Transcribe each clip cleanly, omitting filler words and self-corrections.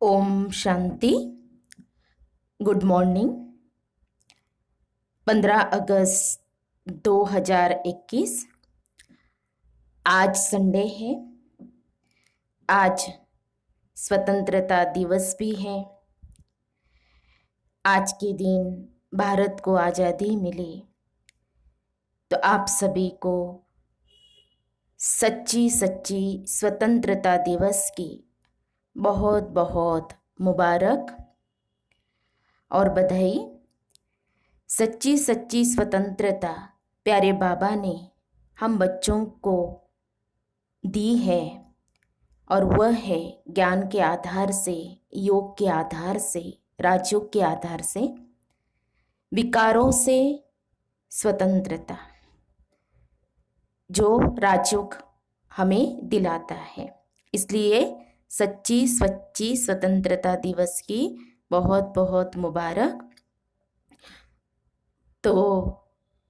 Om Shanti. Good morning. 15 अगस्त 2021 आज Sunday है। आज स्वतंत्रता दिवस भी है। आज के दिन भारत को आज़ादी मिली, तो आप सभी को सच्ची सच्ची स्वतंत्रता दिवस की बहुत बहुत मुबारक और बधाई। सच्ची सच्ची स्वतंत्रता प्यारे बाबा ने हम बच्चों को दी है, और वह है ज्ञान के आधार से, योग के आधार से, राजयोग के आधार से, विकारों से स्वतंत्रता, जो राजयोग हमें दिलाता है। इसलिए सच्ची सच्ची स्वतंत्रता दिवस की बहुत बहुत मुबारक। तो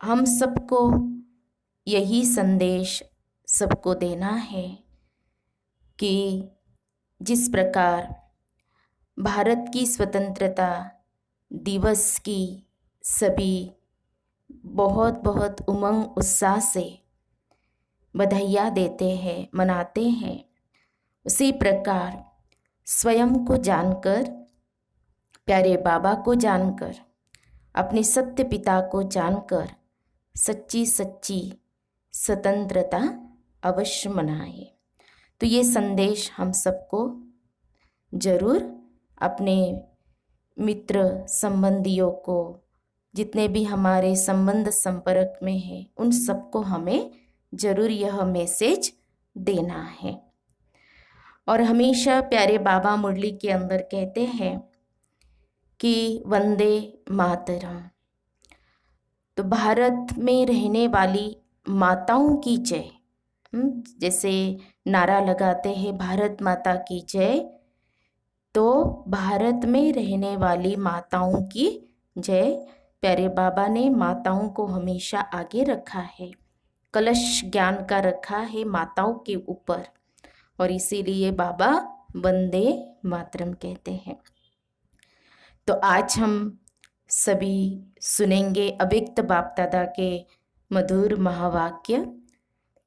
हम सबको यही संदेश सबको देना है कि जिस प्रकार भारत की स्वतंत्रता दिवस की सभी बहुत बहुत उमंग उत्साह से बधाइयाँ देते हैं, मनाते हैं, उसी प्रकार स्वयं को जानकर, प्यारे बाबा को जानकर, अपने सत्य पिता को जानकर सच्ची सच्ची स्वतंत्रता अवश्य मनाए। तो ये संदेश हम सबको जरूर अपने मित्र संबंधियों को, जितने भी हमारे संबंध संपर्क में हैं, उन सबको हमें जरूर यह मैसेज देना है। और हमेशा प्यारे बाबा मुरली के अंदर कहते हैं कि वंदे मातरम। तो भारत में रहने वाली माताओं की जय, जैसे नारा लगाते हैं भारत माता की जय, तो भारत में रहने वाली माताओं की जय। प्यारे बाबा ने माताओं को हमेशा आगे रखा है, कलश ज्ञान का रखा है माताओं के ऊपर, और इसीलिए बाबा वंदे मातरम कहते हैं। तो आज हम सभी सुनेंगे अव्यक्त बाप दादा के मधुर महावाक्य।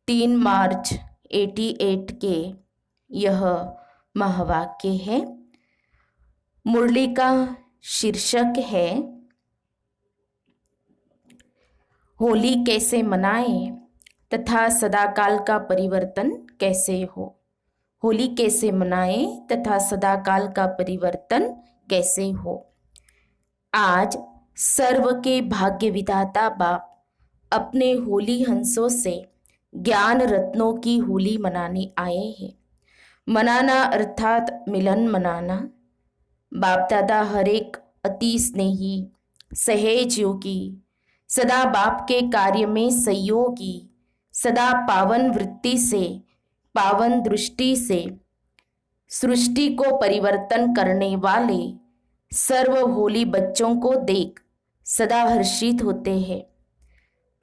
3 मार्च 88 के यह महावाक्य है। मुरली का शीर्षक है होली कैसे मनाएं तथा सदाकाल का परिवर्तन कैसे हो। होली कैसे मनाएं तथा सदाकाल का परिवर्तन कैसे हो। आज सर्व के भाग्य विधाता बाप अपने होली हंसों से ज्ञान रत्नों की होली मनाने आए हैं। मनाना अर्थात मिलन मनाना। बाप दादा हर एक अति स्नेही, सहेज योगी, सदा बाप के कार्य में सहयोगी, सदा पावन वृत्ति से, पावन दृष्टि से सृष्टि को परिवर्तन करने वाले सर्व होली बच्चों को देख सदा हर्षित होते हैं।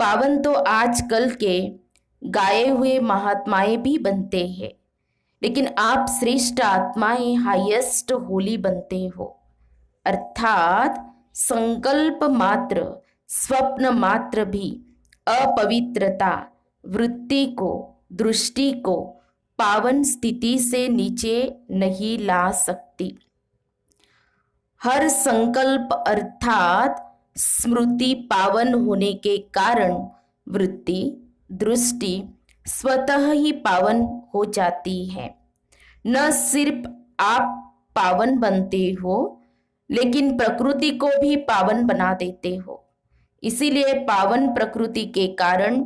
पावन तो आजकल के गाए हुए महात्माएं भी बनते हैं, लेकिन आप श्रेष्ठ आत्माएं हाईएस्ट होली बनते हो। अर्थात संकल्प मात्र, स्वप्न मात्र भी अपवित्रता वृत्ति को, दृष्टि को पावन स्थिति से नीचे नहीं ला सकती। हर संकल्प अर्थात स्मृति पावन होने के कारण वृत्ति, दृष्टि स्वतः ही पावन हो जाती है। न सिर्फ आप पावन बनते हो, लेकिन प्रकृति को भी पावन बना देते हो। इसीलिए पावन प्रकृति के कारण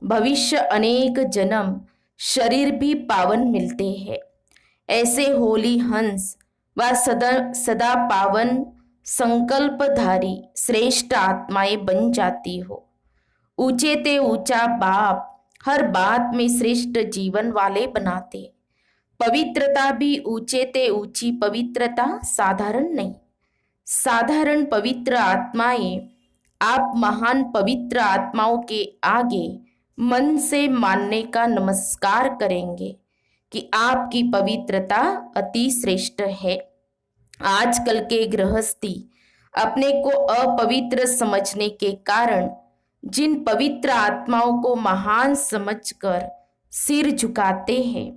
भविष्य अनेक जन्म शरीर भी पावन मिलते हैं। ऐसे होली हंस व सदा सदा पावन संकल्पधारी श्रेष्ठ आत्माएं बन जाती हो। ऊंचे ते ऊंचा बाप हर बात में श्रेष्ठ जीवन वाले बनाते। पवित्रता भी ऊंचे ते ऊंची पवित्रता साधारण नहीं। साधारण पवित्र आत्माएं आप महान पवित्र आत्माओं के आगे मन से मानने का नमस्कार करेंगे कि आपकी पवित्रता अति श्रेष्ठ है। आजकल के गृहस्थी अपने को अपवित्र समझने के कारण जिन पवित्र आत्माओं को महान समझकर सिर झुकाते हैं,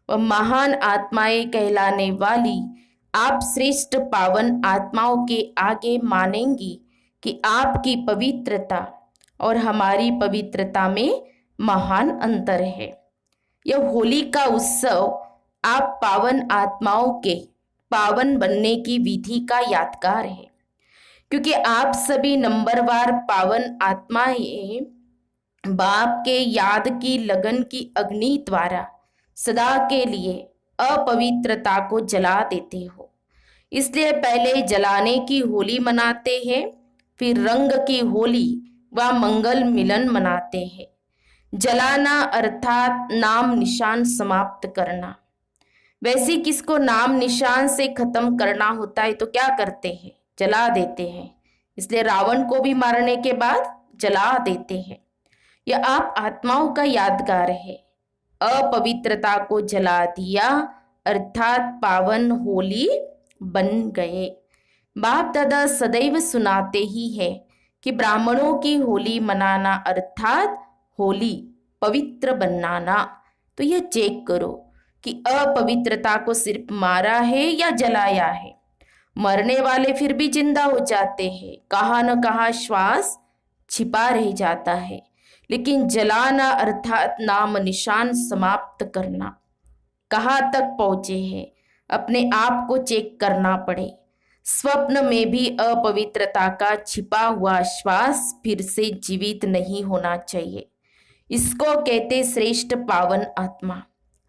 वह महान आत्माएं कहलाने वाली आप श्रेष्ठ पावन आत्माओं के आगे मानेंगी कि आपकी पवित्रता और हमारी पवित्रता में महान अंतर है। यह होली का उत्सव आप पावन आत्माओं के पावन बनने की विधि का यादगार है, क्योंकि आप सभी नंबरवार पावन आत्माएं बाप के याद की लगन की अग्नि द्वारा सदा के लिए अपवित्रता को जला देते हो। इसलिए पहले जलाने की होली मनाते हैं, फिर रंग की होली व मंगल मिलन मनाते हैं। जलाना अर्थात नाम निशान समाप्त करना। वैसे किसको नाम निशान से खत्म करना होता है तो क्या करते हैं? जला देते हैं। इसलिए रावण को भी मारने के बाद जला देते हैं। यह आप आत्माओं का यादगार है। अपवित्रता को जला दिया अर्थात पावन होली बन गए। बाप दादा सदैव सुनाते ही है कि ब्राह्मणों की होली मनाना अर्थात होली पवित्र बनाना। तो यह चेक करो कि अपवित्रता को सिर्फ मारा है या जलाया है। मरने वाले फिर भी जिंदा हो जाते हैं, कहाँ न कहाँ श्वास छिपा रह जाता है, लेकिन जलाना अर्थात नाम निशान समाप्त करना कहाँ तक पहुंचे हैं अपने आप को चेक करना पड़े। स्वप्न में भी अपवित्रता का छिपा हुआ श्वास फिर से जीवित नहीं होना चाहिए। इसको कहते श्रेष्ठ पावन आत्मा।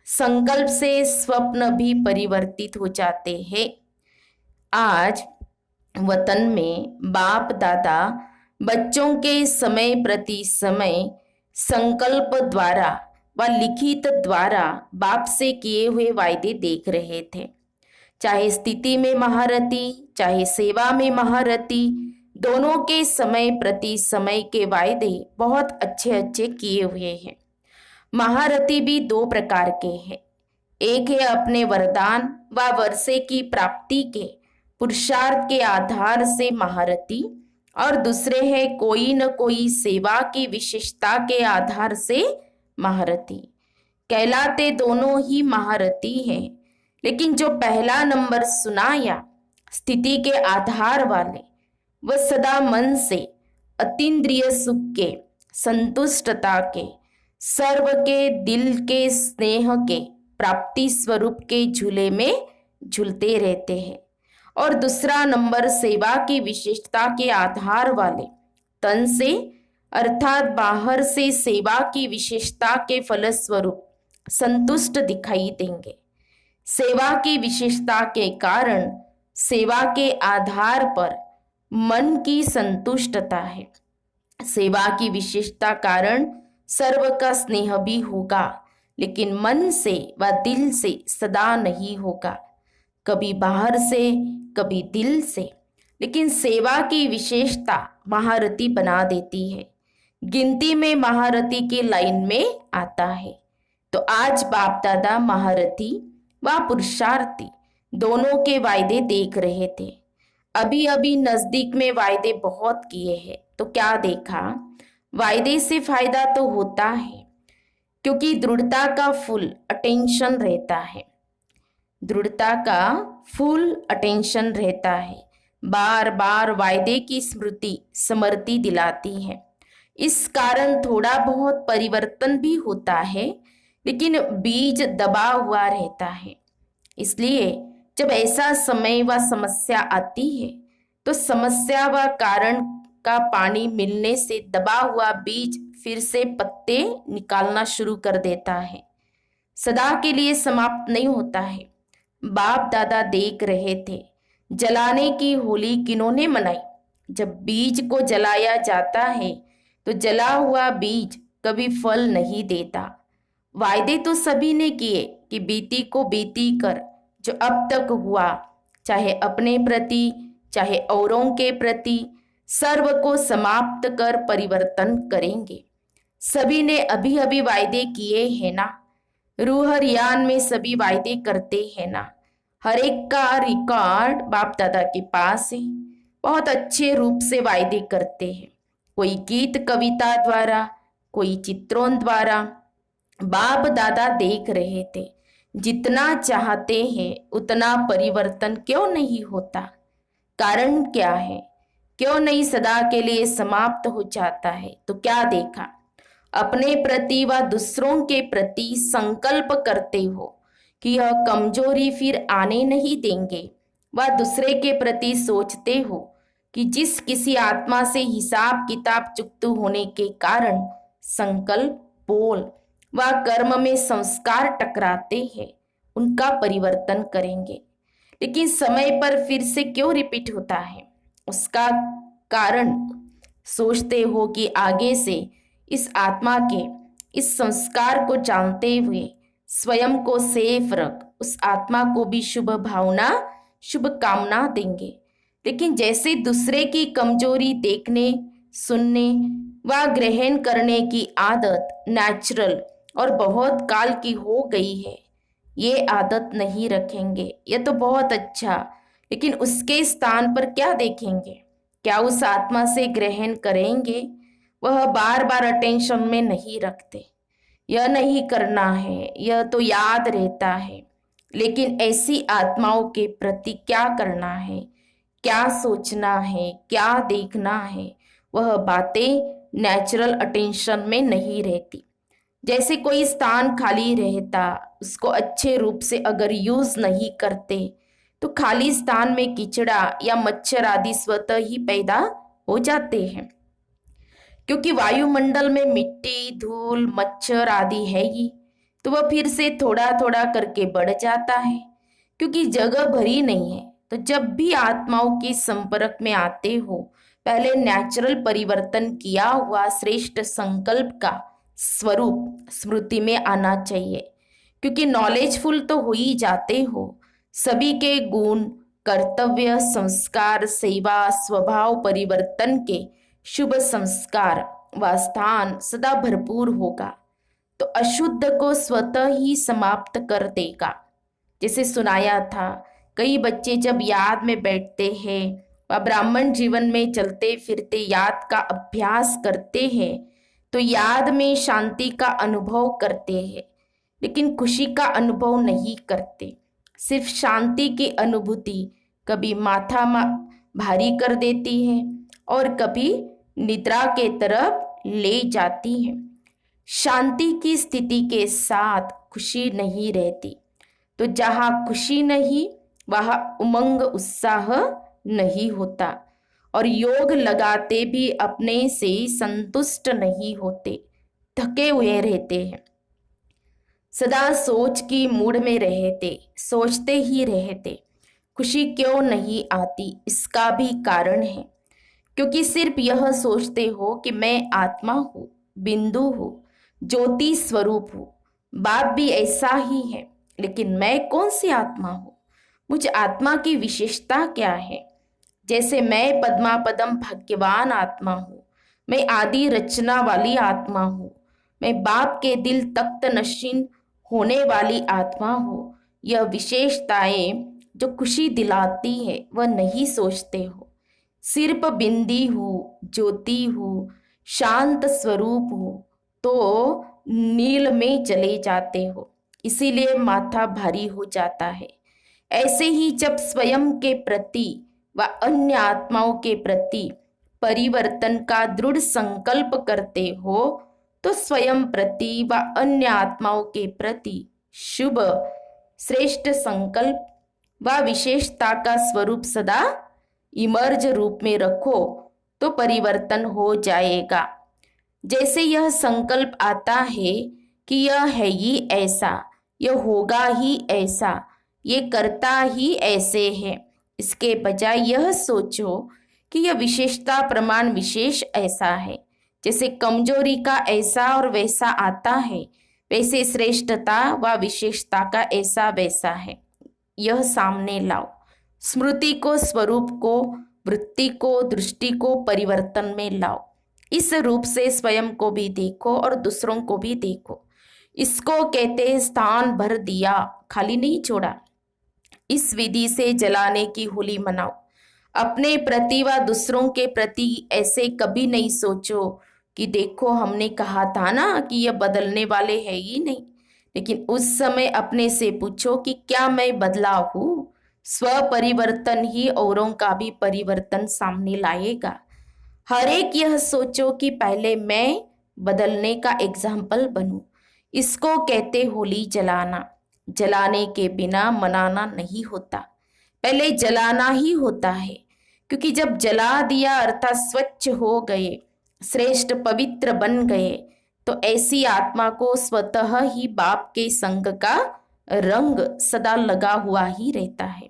संकल्प से स्वप्न भी परिवर्तित हो जाते हैं। आज वतन में बाप दादा बच्चों के समय प्रति समय संकल्प द्वारा व लिखित द्वारा बाप से किए हुए वायदे देख रहे थे। चाहे स्थिति में महारथी, चाहे सेवा में महारथी, दोनों के समय प्रति समय के वायदे बहुत अच्छे अच्छे किए हुए हैं। महारथी भी दो प्रकार के हैं। एक है अपने वरदान व वर्षे की प्राप्ति के पुरुषार्थ के आधार से महारथी, और दूसरे है कोई न कोई सेवा की विशेषता के आधार से महारथी। कहलाते दोनों ही महारथी हैं, लेकिन जो पहला नंबर सुनाया स्थिति के आधार वाले, वह सदा मन से अतीन्द्रिय सुख के, संतुष्टता के, सर्व के दिल के स्नेह के प्राप्ति स्वरूप के झूले में झूलते रहते हैं। और दूसरा नंबर सेवा की विशेषता के आधार वाले, तन से अर्थात बाहर से सेवा की विशेषता के फलस्वरूप संतुष्ट दिखाई देंगे। सेवा की विशेषता के कारण सेवा के आधार पर मन की संतुष्टता है। सेवा की विशेषता कारण सर्व का स्नेह भी होगा, लेकिन मन से व दिल से सदा नहीं होगा, कभी बाहर से कभी दिल से। लेकिन सेवा की विशेषता महारथी बना देती है, गिनती में महारथी की लाइन में आता है। तो आज बाप दादा महारथी व पुरुषार्थी दोनों के वायदे देख रहे थे। अभी अभी नजदीक में वायदे बहुत किए हैं, तो क्या देखा? वायदे से फायदा तो होता है, क्योंकि दृढ़ता का फुल अटेंशन रहता है। दृढ़ता का फुल अटेंशन रहता है, बार बार वायदे की स्मृति दिलाती है। इस कारण थोड़ा बहुत परिवर्तन भी होता है, लेकिन बीज दबा हुआ रहता है। इसलिए जब ऐसा समय व समस्या आती है, तो समस्या व कारण का पानी मिलने से दबा हुआ बीज फिर से पत्ते निकालना शुरू कर देता है, सदा के लिए समाप्त नहीं होता है। बाप दादा देख रहे थे जलाने की होली किन्होंने मनाई। जब बीज को जलाया जाता है तो जला हुआ बीज कभी फल नहीं देता। वायदे तो सभी ने किए कि बीती को बीती कर जो अब तक हुआ, चाहे अपने प्रति चाहे औरों के प्रति, सर्व को समाप्त कर परिवर्तन करेंगे। सभी ने अभी अभी वायदे किए हैं ना। रूह रियान में सभी वायदे करते हैं ना। हर एक का रिकॉर्ड बाप दादा के पास है। बहुत अच्छे रूप से वायदे करते हैं, कोई गीत कविता द्वारा, कोई चित्रों द्वारा। बाप दादा देख रहे थे, जितना चाहते हैं उतना परिवर्तन क्यों नहीं होता, कारण क्या है, क्यों नहीं सदा के लिए समाप्त हो जाता है। तो क्या देखा, अपने प्रति व दूसरों के प्रति संकल्प करते हो कि यह कमजोरी फिर आने नहीं देंगे। व दूसरे के प्रति सोचते हो कि जिस किसी आत्मा से हिसाब किताब चुकत होने के कारण संकल्प, बोल व कर्म में संस्कार टकराते हैं, उनका परिवर्तन करेंगे। लेकिन समय पर फिर से क्यों रिपीट होता है, उसका कारण सोचते हो कि आगे से इस आत्मा के इस संस्कार को जानते हुए स्वयं को सेफ रख, उस आत्मा को भी शुभ भावना शुभ कामना देंगे। लेकिन जैसे दूसरे की कमजोरी देखने, सुनने व ग्रहण करने की आदत नेचुरल और बहुत काल की हो गई है, ये आदत नहीं रखेंगे। यह तो बहुत अच्छा, लेकिन उसके स्थान पर क्या देखेंगे, क्या उस आत्मा से ग्रहण करेंगे। वह बार बार अटेंशन में नहीं रखते, यह नहीं करना है, यह तो याद रहता है। लेकिन ऐसी आत्माओं के प्रति क्या करना है, क्या सोचना है, क्या देखना है, वह बातें नेचुरल अटेंशन में नहीं रहती। जैसे कोई स्थान खाली रहता, उसको अच्छे रूप से अगर यूज नहीं करते तो खाली स्थान में कीचड़ा या मच्छर आदि स्वतः ही पैदा हो जाते हैं। क्योंकि वायुमंडल में मिट्टी, धूल, मच्छर आदि है ही, तो वह फिर से थोड़ा थोड़ा करके बढ़ जाता है, क्योंकि जगह भरी नहीं है। तो जब भी आत्माओं के संपर्क में आते हो, पहले नेचुरल परिवर्तन किया हुआ श्रेष्ठ संकल्प का स्वरूप स्मृति में आना चाहिए। क्योंकि नॉलेजफुल तो हो ही जाते हो, सभी के गुण, कर्तव्य, संस्कार, सेवा, स्वभाव परिवर्तन के शुभ संस्कार व स्थान सदा भरपूर होगा, तो अशुद्ध को स्वतः ही समाप्त कर देगा। जैसे सुनाया था, कई बच्चे जब याद में बैठते हैं व ब्राह्मण जीवन में चलते फिरते याद का अभ्यास करते हैं, तो याद में शांति का अनुभव करते हैं, लेकिन खुशी का अनुभव नहीं करते। सिर्फ शांति की अनुभूति कभी माथा भारी कर देती है और कभी निद्रा के तरफ ले जाती है। शांति की स्थिति के साथ खुशी नहीं रहती, तो जहाँ खुशी नहीं वहाँ उमंग उत्साह नहीं होता, और योग लगाते भी अपने से संतुष्ट नहीं होते, थके हुए रहते हैं, सदा सोच की मूड में रहते, सोचते ही रहते। खुशी क्यों नहीं आती, इसका भी कारण है, क्योंकि सिर्फ यह सोचते हो कि मैं आत्मा हूँ, बिंदु हूँ, ज्योति स्वरूप हूँ। बाप भी ऐसा ही है, लेकिन मैं कौन सी आत्मा हूँ, मुझ आत्मा की विशेषता क्या है। जैसे मैं पद्मापदम भाग्यवान आत्मा हूँ, मैं आदि रचना वाली आत्मा हूँ, मैं बाप के दिल तख्त नशीन होने वाली आत्मा हूँ। यह विशेषताएं जो खुशी दिलाती है वह नहीं सोचते हो। सिर्फ बिंदी हूँ, ज्योति हूँ, शांत स्वरूप हूँ, तो नील में चले जाते हो, इसीलिए माथा भारी हो जाता है। ऐसे ही जब स्वयं के प्रति व अन्य आत्माओं के प्रति परिवर्तन का दृढ़ संकल्प करते हो, तो स्वयं प्रति व अन्य आत्माओं के प्रति शुभ श्रेष्ठ संकल्प व विशेषता का स्वरूप सदा इमर्ज रूप में रखो, तो परिवर्तन हो जाएगा। जैसे यह संकल्प आता है कि यह है ही ऐसा, यह होगा ही ऐसा, ये करता ही ऐसे है, इसके बजाय यह सोचो कि यह विशेषता प्रमाण विशेष ऐसा है। जैसे कमजोरी का ऐसा और वैसा आता है, वैसे श्रेष्ठता व विशेषता का ऐसा वैसा है, यह सामने लाओ। स्मृति को, स्वरूप को, वृत्ति को, दृष्टि को परिवर्तन में लाओ। इस रूप से स्वयं को भी देखो और दूसरों को भी देखो। इसको कहते हैं स्थान भर दिया, खाली नहीं छोड़ा। इस विधि से जलाने की होली मनाओ। अपने प्रति व दूसरों के प्रति ऐसे कभी नहीं सोचो कि देखो हमने कहा था ना कि यह बदलने वाले है ही नहीं, लेकिन उस समय अपने से पूछो कि क्या मैं बदला हूँ। स्व परिवर्तन ही औरों का भी परिवर्तन सामने लाएगा। हर एक यह सोचो कि पहले मैं बदलने का एग्जाम्पल बनूं। इसको कहते होली जलाना। जलाने के बिना मनाना नहीं होता, पहले जलाना ही होता है। क्योंकि जब जला दिया अर्थात स्वच्छ हो गए, श्रेष्ठ पवित्र बन गए, तो ऐसी आत्मा को स्वतः ही बाप के संग का रंग सदा लगा हुआ ही रहता है।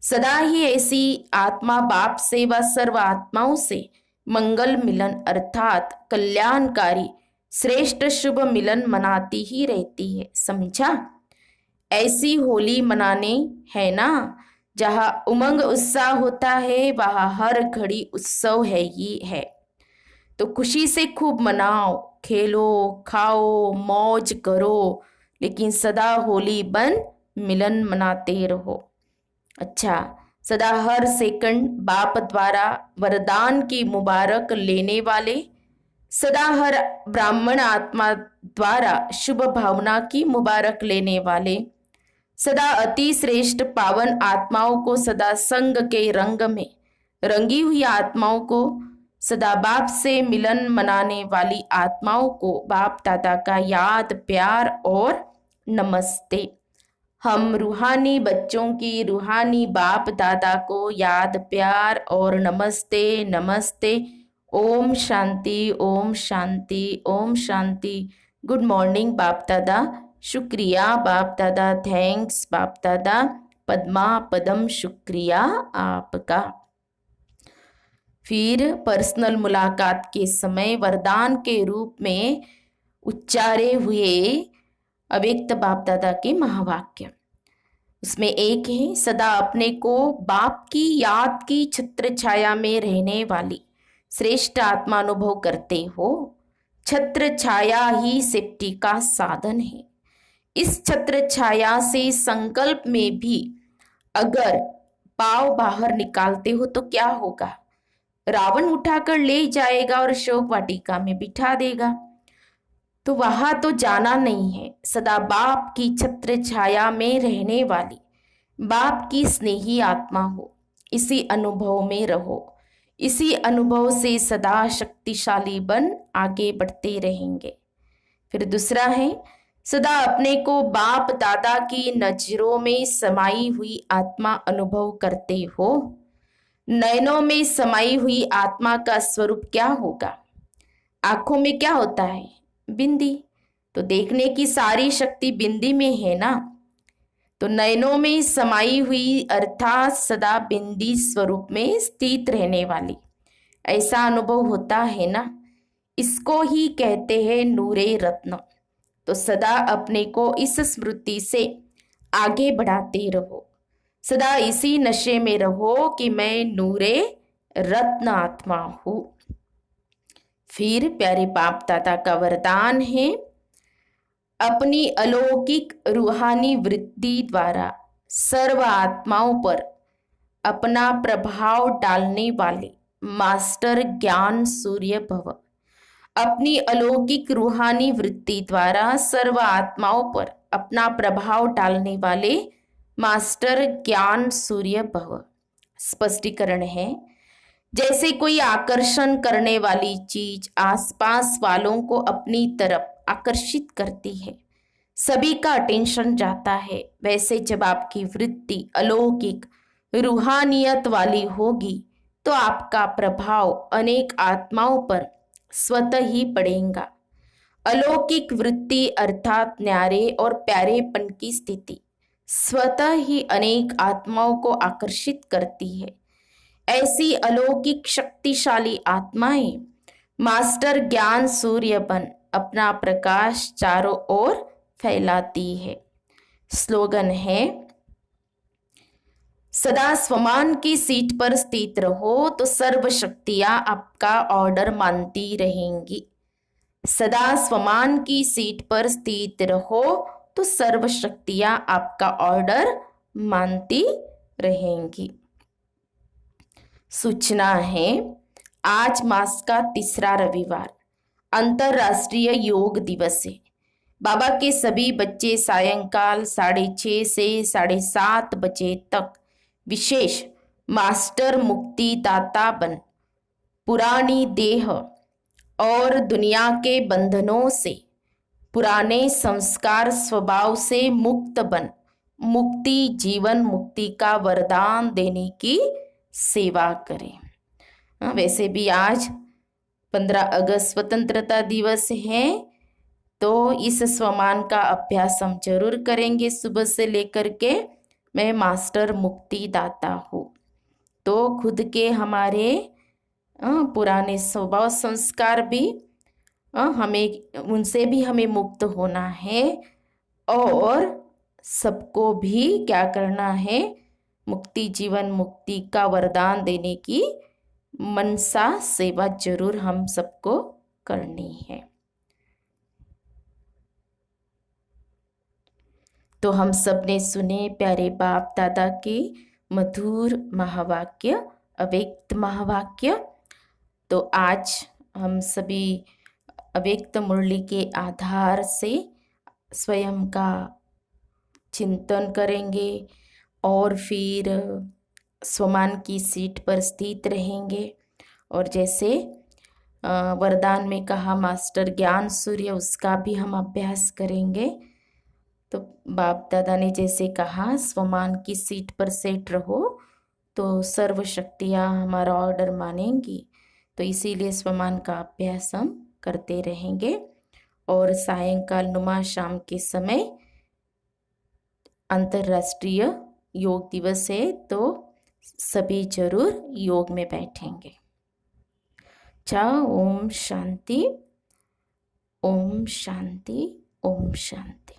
सदा ही ऐसी आत्मा बाप से व सर्व आत्माओं से मंगल मिलन अर्थात कल्याणकारी श्रेष्ठ शुभ मिलन मनाती ही रहती है। समझा? ऐसी होली मनाने है ना, जहाँ उमंग उत्साह होता है वहाँ हर घड़ी उत्सव है ही है। तो खुशी से खूब मनाओ, खेलो, खाओ, मौज करो, लेकिन सदा होली बन मिलन मनाते रहो। अच्छा, सदा हर सेकंड बाप द्वारा वरदान की मुबारक लेने वाले, सदा हर ब्राह्मण आत्मा द्वारा शुभ भावना की मुबारक लेने वाले, सदा अति श्रेष्ठ पावन आत्माओं को सदा संग के रंग में रंगी हुई आत्माओं को, सदा बाप से मिलन मनाने वाली आत्माओं को बाप दादा का याद प्यार और नमस्ते। हम रूहानी बच्चों की रूहानी बाप दादा को याद प्यार और नमस्ते नमस्ते। ओम शांति, ओम शांति, ओम शांति। गुड मॉर्निंग बाप दादा। शुक्रिया बाप दादा, थैंक्स बाप दादा, पद्मा पदम शुक्रिया आपका। फिर पर्सनल मुलाकात के समय वरदान के रूप में उच्चारे हुए अव्यक्त बाप दादा के महावाक्य, उसमें एक है, सदा अपने को बाप की याद की छत्र छाया में रहने वाली श्रेष्ठ आत्मा अनुभव करते हो। छत्र छाया ही सेफ्टी का साधन है। इस छत्र छाया से संकल्प में भी अगर पाव बाहर निकालते हो तो क्या होगा? रावण उठाकर ले जाएगा और शोक वाटिका में बिठा देगा, तो वहां तो जाना नहीं है। सदा बाप की छत्र छाया में रहने वाली बाप की स्नेही आत्मा हो, इसी अनुभव में रहो। इसी अनुभव से सदा शक्तिशाली बन आगे बढ़ते रहेंगे। फिर दूसरा है, सदा अपने को बाप दादा की नजरों में समाई हुई आत्मा अनुभव करते हो। नयनों में समाई हुई आत्मा का स्वरूप क्या होगा? आंखों में क्या होता है? बिंदी। तो देखने की सारी शक्ति बिंदी में है ना। तो नयनों में समाई हुई अर्थात सदा बिंदी स्वरूप में स्थित रहने वाली, ऐसा अनुभव होता है ना। इसको ही कहते हैं नूरे रत्न। तो सदा अपने को इस स्मृति से आगे बढ़ाते रहो। सदा इसी नशे में रहो कि मैं नूरे रत्न आत्मा हूं। फिर प्यारे बाप दादा का वरदान है, अपनी अलौकिक रूहानी वृत्ति द्वारा सर्व आत्माओं पर अपना प्रभाव डालने वाले मास्टर ज्ञान सूर्य भव। अपनी अलौकिक रूहानी वृत्ति द्वारा सर्व आत्माओं पर अपना प्रभाव डालने वाले मास्टर ज्ञान सूर्य भव। स्पष्टीकरण है, जैसे कोई आकर्षण करने वाली चीज आसपास वालों को अपनी तरफ आकर्षित करती है, सभी का अटेंशन जाता है, वैसे जब आपकी वृत्ति अलौकिक रूहानियत वाली होगी तो आपका प्रभाव अनेक आत्माओं पर स्वतः ही पड़ेगा। अलौकिक वृत्ति अर्थात न्यारे और प्यारेपन की स्थिति स्वतः ही अनेक आत्माओं को आकर्षित करती है। ऐसी अलौकिक शक्तिशाली आत्माएं मास्टर ज्ञान सूर्य बन अपना प्रकाश चारों ओर फैलाती है। स्लोगन है, सदा स्वमान की सीट पर स्थित रहो तो सर्व शक्तियां आपका ऑर्डर मानती रहेंगी। सदा स्वमान की सीट पर स्थित रहो तो सर्व शक्तियां आपका ऑर्डर मानती रहेंगी। सूचना है, आज मास का तीसरा रविवार अंतर्राष्ट्रीय योग दिवस है। बाबा के सभी बच्चे सायंकाल 6:30 से 7:30 बजे तक विशेष मास्टर मुक्तिदाता बन पुरानी देह और दुनिया के बंधनों से, पुराने संस्कार स्वभाव से मुक्त बन मुक्ति जीवन मुक्ति का वरदान देने की सेवा करें। वैसे भी आज 15 अगस्त स्वतंत्रता दिवस है, तो इस स्वमान का अभ्यास हम जरूर करेंगे सुबह से लेकर के। मैं मास्टर मुक्तिदाता हूँ, तो खुद के हमारे पुराने स्वभाव संस्कार भी हमें उनसे भी हमें मुक्त होना है और सबको भी क्या करना है, मुक्ति जीवन मुक्ति का वरदान देने की मनसा सेवा जरूर हम सबको करनी है। तो हम सब ने सुने प्यारे बाप दादा के मधुर महावाक्य, अव्यक्त महावाक्य। तो आज हम सभी अव्यक्त मुरली के आधार से स्वयं का चिंतन करेंगे और फिर स्वमान की सीट पर स्थित रहेंगे। और जैसे वरदान में कहा मास्टर ज्ञान सूर्य, उसका भी हम अभ्यास करेंगे। तो बाप दादा ने जैसे कहा स्वमान की सीट पर सेट रहो, तो सर्व शक्तियाँ हमारा ऑर्डर मानेंगी। तो इसीलिए स्वमान का अभ्यास हम करते रहेंगे। और सायंकाल नुमा शाम के समय अंतर्राष्ट्रीय योग दिवस है, तो सभी जरूर योग में बैठेंगे। ओम शांति, ओम शांति, ओम शांति।